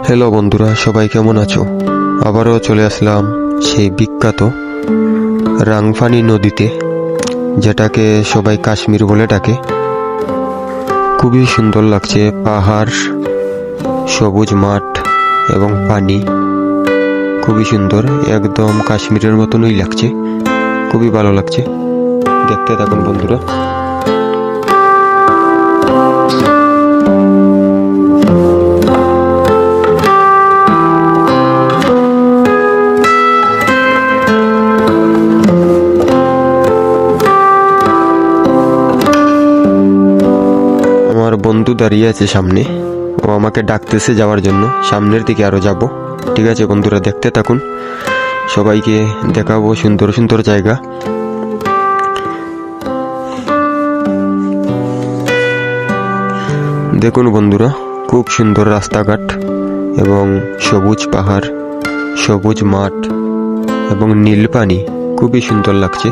Hello বন্ধুরা, সবাই কেমন আছো? আবারও চলে আসলাম সেই বিখ্যাত রাংফানি নদীতে, যেটাকে সবাই কাশ্মীর বলে ডাকে। খুবই সুন্দর লাগছে, পাহাড়, সবুজ মাঠ এবং পানি খুবই সুন্দর, একদম কাশ্মীরের মতনই লাগছে। খুবই ভালো লাগছে, দেখতে থাকুন বন্ধুরা। আমার বন্ধু দাঁড়িয়ে আছে সামনে, ও আমাকে ডাকতেছে যাওয়ার জন্য। সামনের দিকে আরো যাব। ঠিক আছে বন্ধুরা, দেখতে থাকুন, সবাইকে দেখাবো সুন্দর সুন্দর জায়গা। দেখুন বন্ধুরা, খুব সুন্দর রাস্তাঘাট এবং সবুজ পাহাড়, সবুজ মাঠ এবং নীল পানি, খুবই সুন্দর লাগছে।